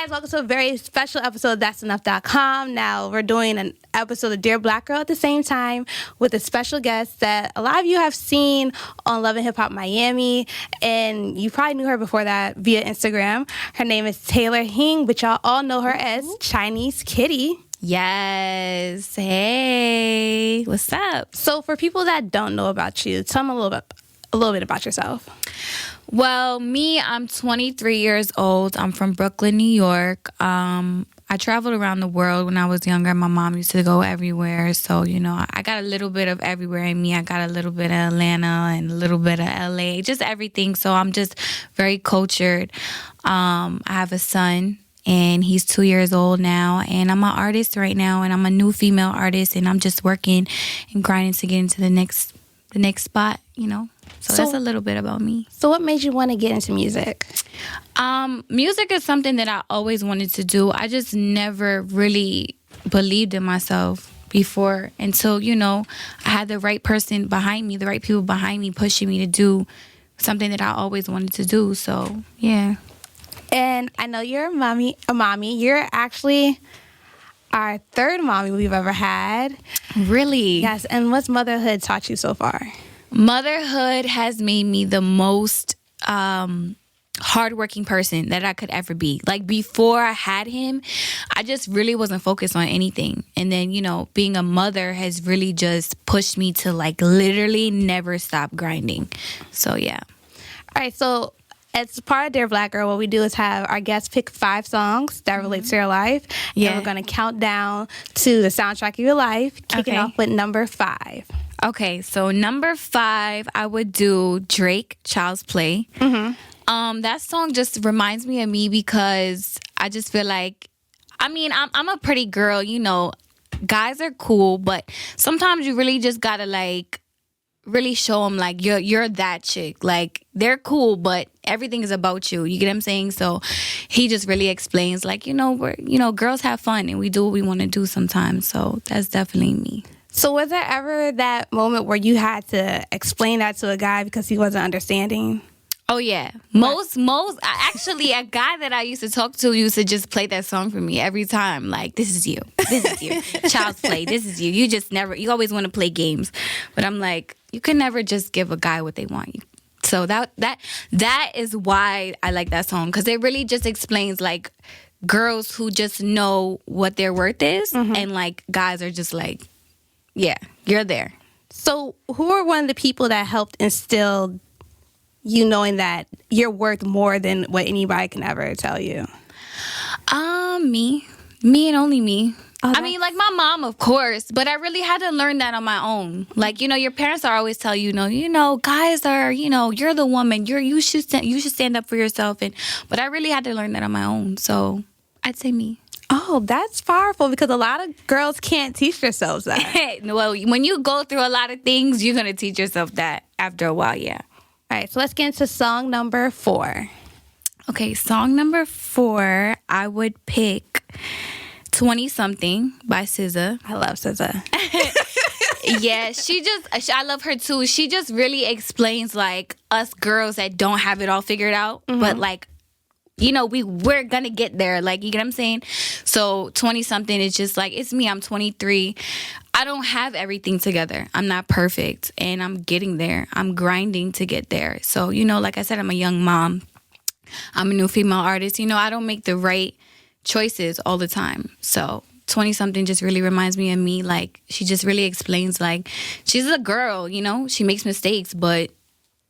guys, welcome to a very special episode of That's Enough.com. Now, we're doing an episode of Dear Black Girl at the same time with a special guest that a lot of you have seen on Love and Hip Hop Miami, and you probably knew her before that via Instagram. Her name is Taylor Hing, but y'all all know her as Chinese Kitty. Yes. Hey, what's up? So for people that don't know about you, tell them a little bit about yourself. Well, me, I'm 23 years old. I'm from Brooklyn, New York. I traveled around the world when I was younger. My mom used to go everywhere. So, you know, I got a little bit of everywhere in me. I got a little bit of Atlanta and a little bit of LA, just everything. So I'm just very cultured. I have a son, and he's 2 years old now. And I'm an artist right now, and I'm a new female artist. And I'm just working and grinding to get into the next spot, you know. So that's a little bit about me. So what made you want to get into music? Music is something that I always wanted to do. I just never really believed in myself before until, you know, I had the right person behind me, the right people behind me pushing me to do something that I always wanted to do. So, yeah. And I know you're a mommy. You're actually our third mommy we've ever had. Really? Yes. And what's motherhood taught you so far? Motherhood has made me the most hardworking person that I could ever be. Like, before I had him, I just really wasn't focused on anything. And then, you know, being a mother has really just pushed me to, like, literally never stop grinding. So, yeah. All right. So as part of Dear Black Girl, what we do is have our guests pick 5 songs that relate to your life. Yeah. And we're going to count down to the soundtrack of your life, kicking off with number 5. Okay, so number 5, I would do Drake, Child's Play. Mm-hmm. That song just reminds me of me because I just feel like, I mean, I'm a pretty girl, you know. Guys are cool, but sometimes you really just gotta, like, really show them, like, you're that chick. Like, they're cool, but everything is about you. You get what I'm saying? So he just really explains, like, girls have fun and we do what we want to do sometimes. So that's definitely me. So was there ever that moment where you had to explain that to a guy because he wasn't understanding? Oh, yeah. Actually, a guy that I used to talk to used to just play that song for me every time. Like, this is you. This is you. Child's Play. This is you. You always want to play games. But I'm like, you can never just give a guy what they want. So that is why I like that song. Because it really just explains, like, girls who just know what their worth is. Mm-hmm. And, like, guys are just like, yeah, you're there. So who are one of the people that helped instill you knowing that you're worth more than what anybody can ever tell you? Me and only me. I mean, like, my mom, of course, but I really had to learn that on my own. Like, you know, your parents are always tell you, guys are, you're the woman. You should stand up for yourself. But I really had to learn that on my own. So I'd say me. Oh, that's powerful because a lot of girls can't teach themselves that. Well, when you go through a lot of things, you're going to teach yourself that after a while, yeah. All right, so let's get into song number 4. Okay, song number 4, I would pick 20-something by SZA. I love SZA. Yeah, I love her too. She just really explains, like, us girls that don't have it all figured out, mm-hmm. but, like, we're gonna get there. Like, you get what I'm saying? So 20-something is just like, it's me. I'm 23. I don't have everything together. I'm not perfect. And I'm getting there. I'm grinding to get there. So, like I said, I'm a young mom. I'm a new female artist. I don't make the right choices all the time. So 20-something just really reminds me of me. Like, she just really explains, like, she's a girl, she makes mistakes, but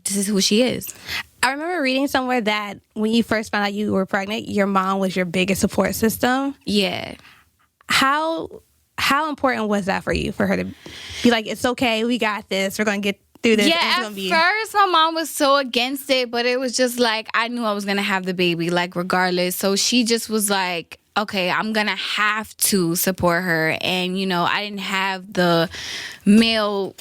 this is who she is. I remember reading somewhere that when you first found out you were pregnant, your mom was your biggest support system. Yeah. How important was that for you, for her to be like, it's okay, we got this, we're going to get through this? Yeah, at first my mom was so against it, but it was just like, I knew I was going to have the baby, like, regardless. So she just was like, okay, I'm going to have to support her. And, I didn't have the male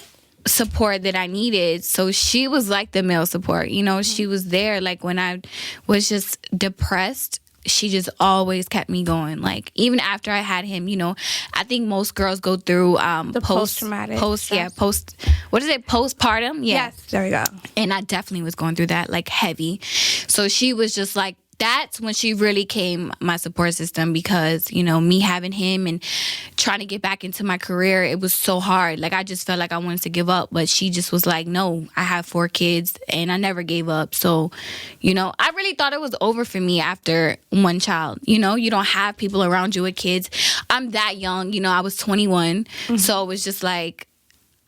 support that I needed, so she was like the male support. She was there, like, when I was just depressed, she just always kept me going. Like, even after I had him, I think most girls go through the post-traumatic postpartum. Yeah. Yes, there we go. And I definitely was going through that, like, heavy. So she was just like that's when she really came my support system, because, you know, me having him and trying to get back into my career, it was so hard. Like, I just felt like I wanted to give up, but she just was like, no, I have 4 kids and I never gave up. So, you know, I really thought it was over for me after one child. You know, you don't have people around you with kids. I'm that young, you know, I was 21. So it was just like,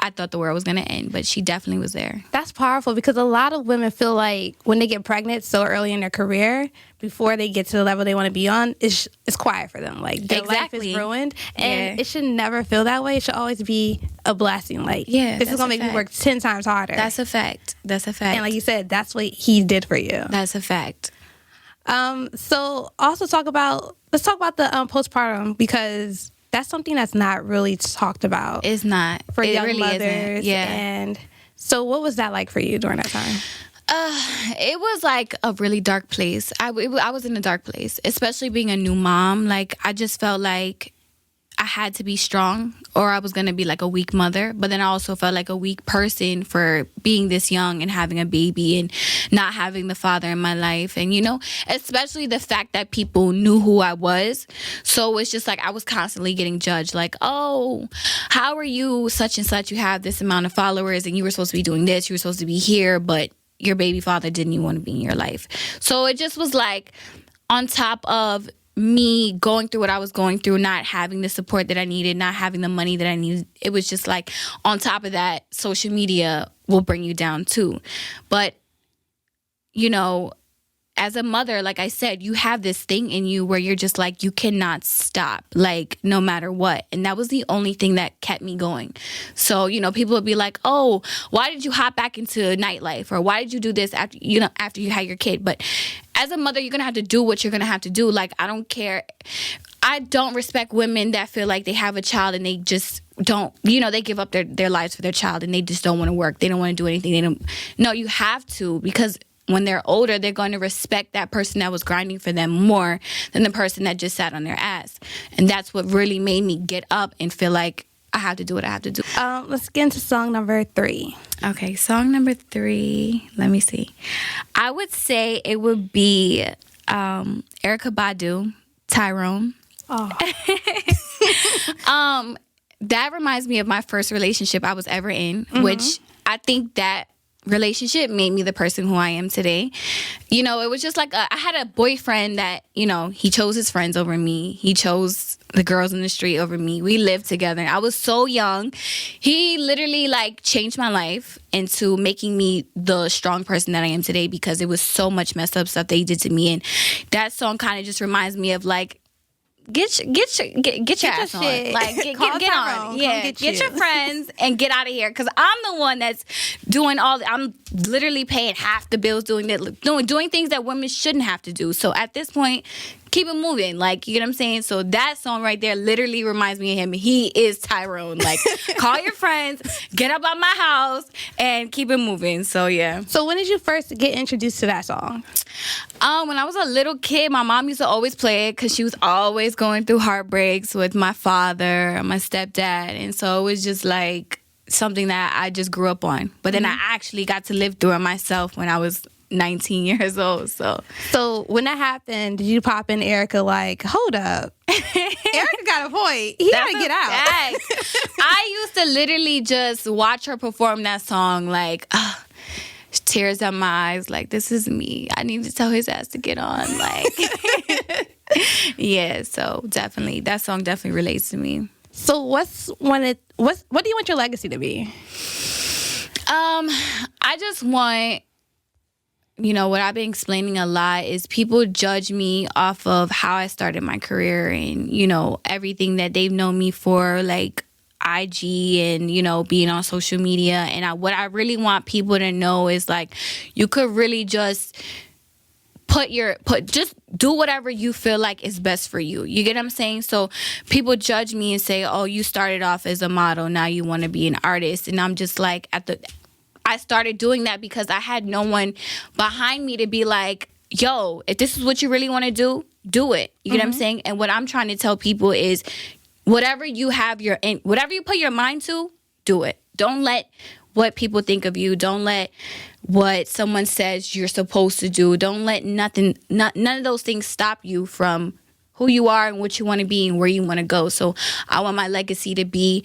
I thought the world was going to end, but she definitely was there. That's powerful, because a lot of women feel like when they get pregnant so early in their career, before they get to the level they want to be on, it's quiet for them. Like, their life is ruined. And it should never feel that way. It should always be a blessing. Like, this is going to make me work 10 times harder. That's a fact. That's a fact. And like you said, that's what he did for you. That's a fact. So also let's talk about the postpartum, because that's something that's not really talked about. It's not. For young really mothers. Isn't. Yeah. And so what was that like for you during that time? It was like a really dark place. I was in a dark place, especially being a new mom. Like, I just felt like I had to be strong, or I was going to be like a weak mother. But then I also felt like a weak person for being this young and having a baby and not having the father in my life. And, you know, especially the fact that people knew who I was. So it's just like I was constantly getting judged. Like, oh, how are you such and such? You have this amount of followers and you were supposed to be doing this. You were supposed to be here, but your baby father didn't even want to be in your life. So it just was like, on top of me going through what I was going through, not having the support that I needed, not having the money that I needed, it was just like, on top of that, social media will bring you down too. But, you know, as a mother, like I said, you have this thing in you where you're just like, you cannot stop, like, no matter what. And that was the only thing that kept me going. So, you know, people would be like, oh, why did you hop back into nightlife? Or why did you do this after you had your kid? But as a mother, you're going to have to do what you're going to have to do. Like, I don't care. I don't respect women that feel like they have a child and they just don't, you know, they give up their lives for their child and they just don't want to work. They don't want to do anything. No, you have to, because when they're older, they're going to respect that person that was grinding for them more than the person that just sat on their ass. And that's what really made me get up and feel like I have to do what I have to do. Let's get into song number 3. Okay, song number 3. Let me see. I would say it would be Erykah Badu, Tyrone. Oh. That reminds me of my first relationship I was ever in, which I think that relationship made me the person who I am today. You know, it was just like I had a boyfriend that, you know, he chose his friends over me. He chose the girls in the street over me. We lived together. I was so young. He literally like changed my life into making me the strong person that I am today, because it was so much messed up stuff that he did to me. And that song kind of just reminds me of like, Get your ass on. Like, get on. Yeah, get your friends and get out of here. Because I'm the one that's doing I'm literally paying half the bills, doing things that women shouldn't have to do. So at this point, keep it moving. Like, you know what I'm saying? So that song right there literally reminds me of him. He is Tyrone. Like, call your friends, get up out my house, and keep it moving. So, yeah. So when did you first get introduced to that song? When I was a little kid, my mom used to always play it because she was always going through heartbreaks with my father and my stepdad. And so it was just like something that I just grew up on. But then I actually got to live through it myself when I was 19 years old. So when that happened, did you pop in Erykah like, hold up, Erykah got a point. He gotta get out. I used to literally just watch her perform that song like, tears down my eyes, like, this is me. I need to tell his ass to get on. Like, yeah, so definitely, that song definitely relates to me. So what do you want your legacy to be? I just want, you know, what I've been explaining a lot is people judge me off of how I started my career and, you know, everything that they've known me for, like IG and, you know, being on social media. And what I really want people to know is, like, you could really just just do whatever you feel like is best for you. You get what I'm saying? So people judge me and say, oh, you started off as a model, now you want to be an artist. And I'm just like, I started doing that because I had no one behind me to be like, yo, if this is what you really want to do it. You get what I'm saying? And what I'm trying to tell people is, whatever you put your mind to, do it. Don't let what people think of you. Don't let what someone says you're supposed to do. Don't let none of those things stop you from who you are and what you want to be and where you want to go. So I want my legacy to be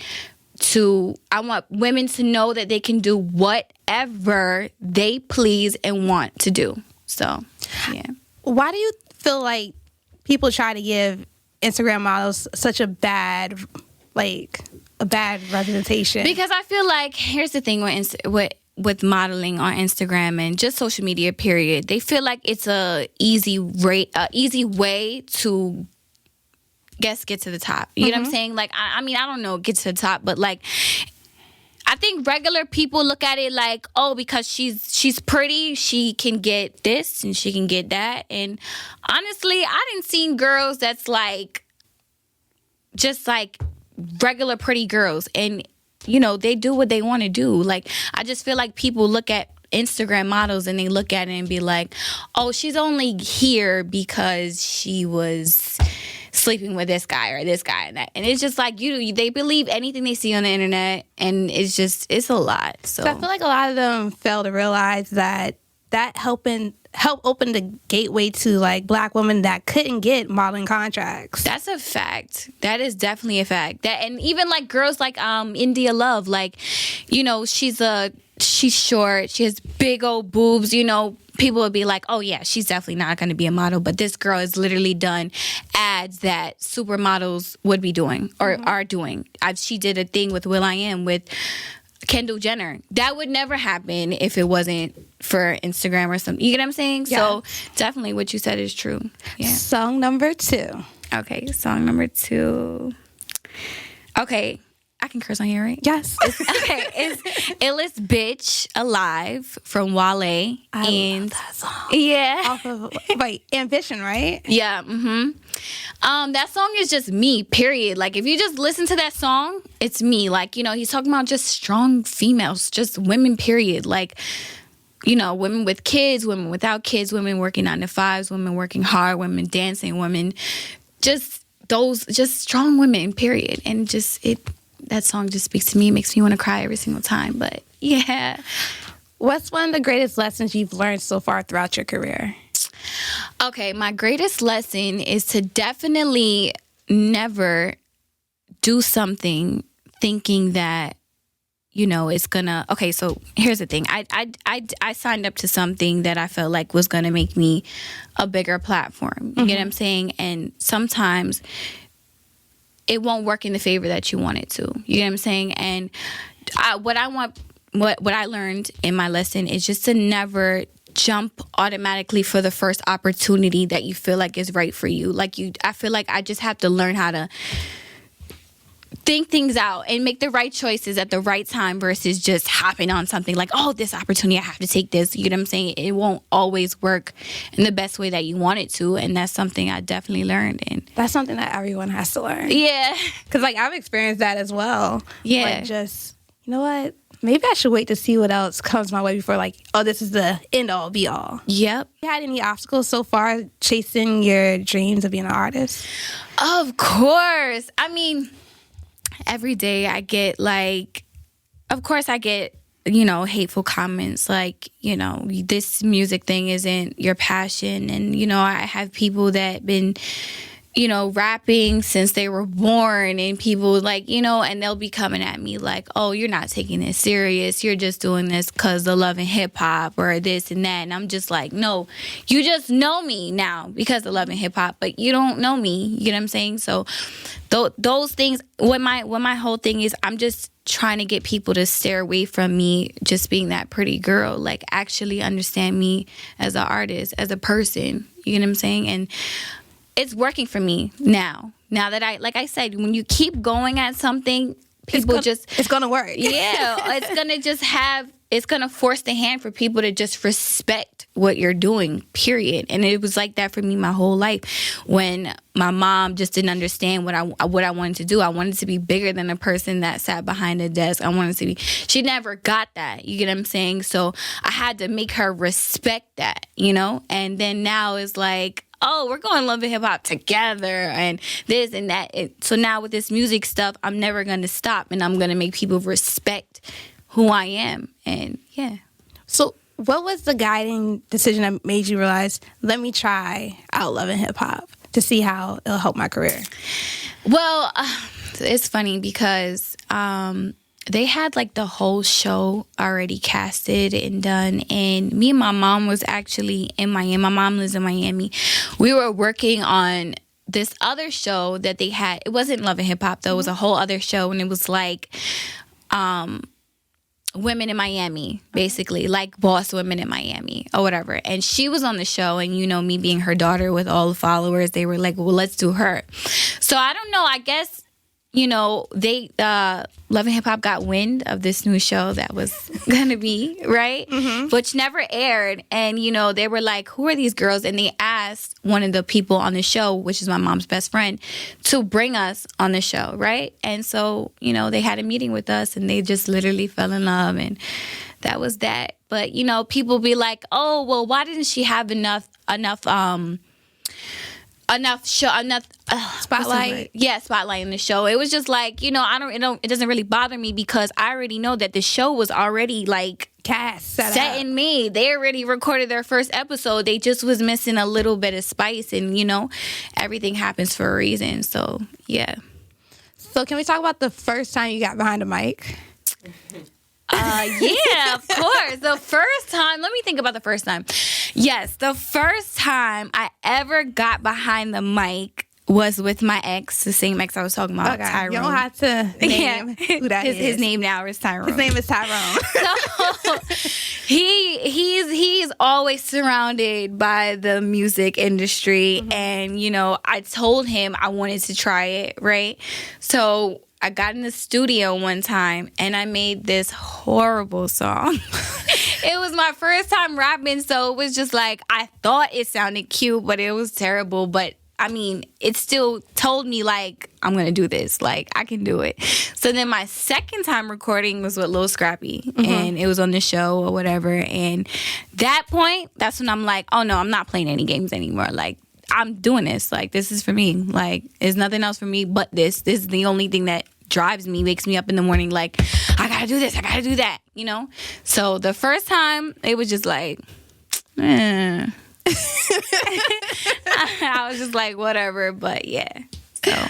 I want women to know that they can do whatever they please and want to do. So, yeah. Why do you feel like people try to give Instagram models such a bad representation? Because I feel like, here's the thing with modeling on Instagram and just social media, period. They feel like it's a easy way to get to the top. You know what I'm saying? Like, I mean, I don't know, get to the top, but like, I think regular people look at it like, oh, because she's pretty, she can get this and she can get that. And honestly, I didn't see girls that's like, just like regular pretty girls. And, you know, they do what they want to do. Like, I just feel like people look at Instagram models and they look at it and be like, oh, she's only here because she was sleeping with this guy or this guy and that. And it's just like, they believe anything they see on the internet, and it's a lot. So I feel like a lot of them fail to realize that help open the gateway to like Black women that couldn't get modeling contracts. That's a fact. That is definitely a fact. That, and even like girls like India Love, like, you know, she's short, she has big old boobs, you know. People would be like, oh, yeah, she's definitely not going to be a model. But this girl has literally done ads that supermodels would be doing or are doing. She did a thing with will.i.am with Kendall Jenner. That would never happen if it wasn't for Instagram or something. You get what I'm saying? Yeah. So definitely what you said is true. Yeah. Song number 2. Okay, song number 2. Okay. I can curse on here, right? Yes. It's Illest Bitch Alive from Wale. I love that song. Yeah. Off of, Ambition, right? Yeah. That song is just me, period. Like, if you just listen to that song, it's me. Like, you know, he's talking about just strong females, just women, period. Like, you know, women with kids, women without kids, women working 9 to 5s, women working hard, women dancing, women, just strong women, period. And that song just speaks to me, makes me want to cry every single time. But yeah. What's one of the greatest lessons you've learned so far throughout your career? Okay, my greatest lesson is to definitely never do something thinking that, you know, it's gonna. Okay, so here's the thing. I signed up to something that I felt like was gonna make me a bigger platform. You get what I'm saying? And sometimes it won't work in the favor that you want it to. You get what I'm saying? And what I learned in my lesson is just to never jump automatically for the first opportunity that you feel like is right for you. I feel like I just have to learn how to think things out and make the right choices at the right time versus just hopping on something like, oh, this opportunity, I have to take this. You know what I'm saying? It won't always work in the best way that you want it to. And that's something I definitely learned. And that's something that everyone has to learn. Yeah. Because, like, I've experienced that as well. Yeah. Like, just, you know what? Maybe I should wait to see what else comes my way before, like, oh, this is the end-all, be-all. Yep. You had any obstacles so far chasing your dreams of being an artist? Of course. I mean, every day I get, like, of course I get, you know, hateful comments like, you know, this music thing isn't your passion. And, you know, I have people that been, you know, rapping since they were born, and people like, you know, and they'll be coming at me like, oh, you're not taking this serious. You're just doing this because of Love and Hip Hop or this and that. And I'm just like, no, you just know me now because of Love and Hip Hop, but you don't know me. You know what I'm saying? So those things, what my whole thing is, I'm just trying to get people to stay away from me just being that pretty girl, like actually understand me as an artist, as a person. You know what I'm saying? And it's working for me now. Now that like I said, when you keep going at something, it's gonna work. Yeah, it's gonna force the hand for people to just respect what you're doing, period. And it was like that for me my whole life. When my mom just didn't understand what I wanted to do. I wanted to be bigger than a person that sat behind a desk. She never got that. You get what I'm saying? So I had to make her respect that, you know? And then now it's like, oh, we're going Love and Hip Hop together and this and that. So now with this music stuff, I'm never going to stop, and I'm going to make people respect who I am. And yeah. So what was the guiding decision that made you realize, let me try out Love and Hip Hop to see how it'll help my career? Well, it's funny because they had like the whole show already casted and done, and me and my mom was actually in Miami. My mom lives in Miami. We were working on this other show that they had. It wasn't Love and Hip Hop though. It was a whole other show, and it was like women in Miami, basically, like boss women in Miami or whatever. And she was on the show, and me being her daughter with all the followers, they were like, well, let's do her. So I don't know, I guess they Love and Hip Hop got wind of this new show that was gonna be right, which never aired. And they were like, who are these girls? And they asked one of the people on the show, which is my mom's best friend, to bring us on the show, right? And so they had a meeting with us, and they just literally fell in love, and that was that. But people be like, oh well, why didn't she have enough spotlight. Yeah, spotlight in the show. It was just like, it doesn't really bother me because I already know that the show was already like cast set and made. They already recorded their first episode. They just was missing a little bit of spice, and everything happens for a reason. So yeah. So can we talk about the first time you got behind a mic? Yeah, of course. The first time, let me think about the first time. Yes, the first time I ever got behind the mic was with my ex, the same ex I was talking about, Tyrone. You don't have to name who that is. His name now is Tyrone. His name is Tyrone. So he's always surrounded by the music industry, and I told him I wanted to try it, right? So I got in the studio one time and I made this horrible song. It was my first time rapping, so it was just like, I thought it sounded cute, but it was terrible. But I mean, it still told me like, I'm going to do this. Like, I can do it. So then my second time recording was with Lil Scrappy, and it was on the show or whatever. And that's when I'm like, oh no, I'm not playing any games anymore. Like, I'm doing this. Like, this is for me. Like, there's nothing else for me but this. This is the only thing that drives me, wakes me up in the morning like, I gotta do this, I gotta do that, So the first time, it was just like, I was just like, whatever, but yeah. So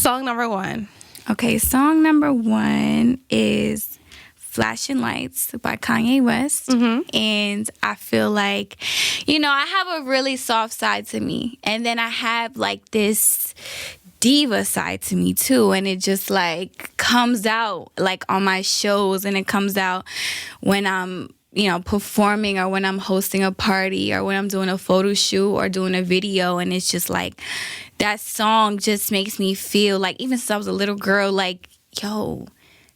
Song number 1. Okay, song number 1 is Flashing Lights by Kanye West. And I feel like, I have a really soft side to me. And then I have like this diva side to me too. And it just like comes out like on my shows, and it comes out when I'm, performing, or when I'm hosting a party, or when I'm doing a photo shoot or doing a video. And it's just like, that song just makes me feel like, even since I was a little girl, like, yo,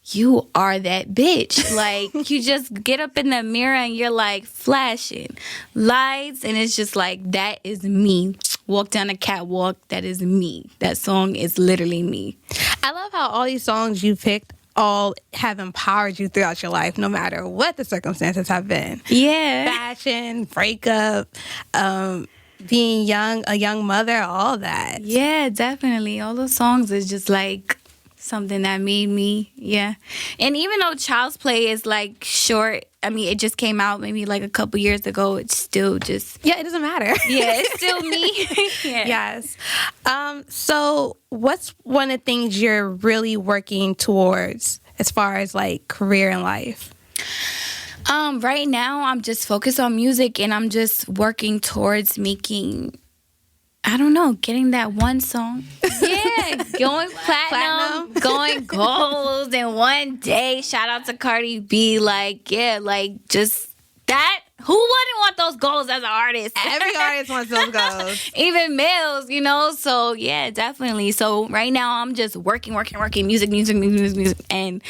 you are that bitch. Like, you just get up in the mirror and you're like flashing lights, and it's just like, that is me. Walk down a catwalk, that is me. That song is literally me. I love how all these songs you picked all have empowered you throughout your life, no matter what the circumstances have been. Yeah. Fashion, breakup, being young, a young mother, all that. Yeah, definitely. All those songs is just like something that made me, yeah. And even though Child's Play is like short, I mean, it just came out maybe like a couple years ago, it's still just... Yeah, it doesn't matter. Yeah, it's still me. Yeah. Yes. So what's one of the things you're really working towards as far as like career and life? Right now, I'm just focused on music, and I'm just working towards making... I don't know, getting that one song. Yeah, going platinum, going gold in one day. Shout out to Cardi B. Like, yeah, like just that. Who wouldn't want those goals as an artist? Every artist wants those goals. Even males, So, yeah, definitely. So, right now, I'm just working. Music. And,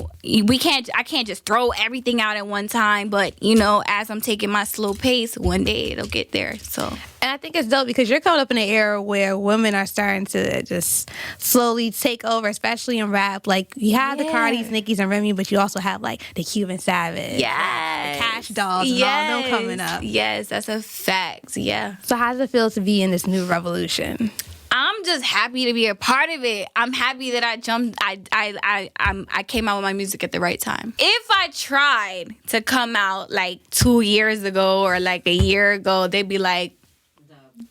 I can't just throw everything out at one time. But, as I'm taking my slow pace, one day it'll get there. So... And I think it's dope because you're coming up in an era where women are starting to just slowly take over, especially in rap. Like, you have the Cardis, Nickies, and Remy, but you also have, like, the Cuban Savage. Yes. The Cash Dolls and all them coming up. Yes, that's a fact. Yeah. So how does it feel to be in this new revolution? I'm I'm just happy to be a part of it. I'm happy that I jumped. I came out with my music at the right time. If I tried to come out like 2 years ago or like a year ago, they'd be like,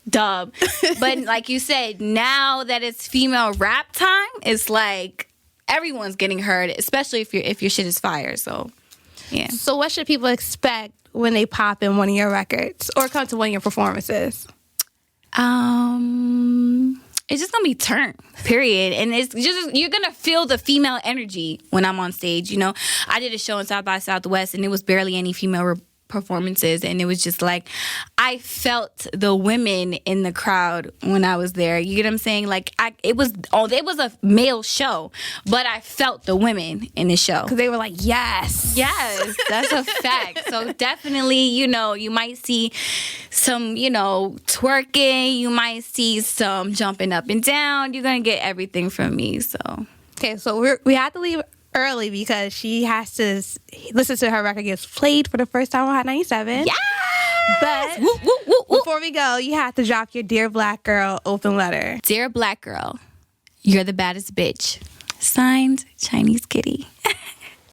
dub. But like you said, now that it's female rap time, it's like everyone's getting heard, especially if your shit is fire. So yeah. So what should people expect when they pop in one of your records or come to one of your performances? It's just gonna be turned, period. And it's just, you're gonna feel the female energy when I'm on stage. You know, I did a show in South by Southwest and it was barely any female performances, and it was just like I felt the women in the crowd when I was there. You get what I'm saying? Like it was a male show, but I felt the women in the show because they were like, yes, that's a fact. So definitely, you know, you might see some, you know, twerking, you might see some jumping up and down. You're gonna get everything from me. So okay, so we have to leave early because she has to listen to her record gets played for the first time on Hot 97. Yeah. But before we go, you have to drop your Dear Black Girl open letter. Dear Black Girl, you're the baddest bitch. Signed, Chinese Kitty.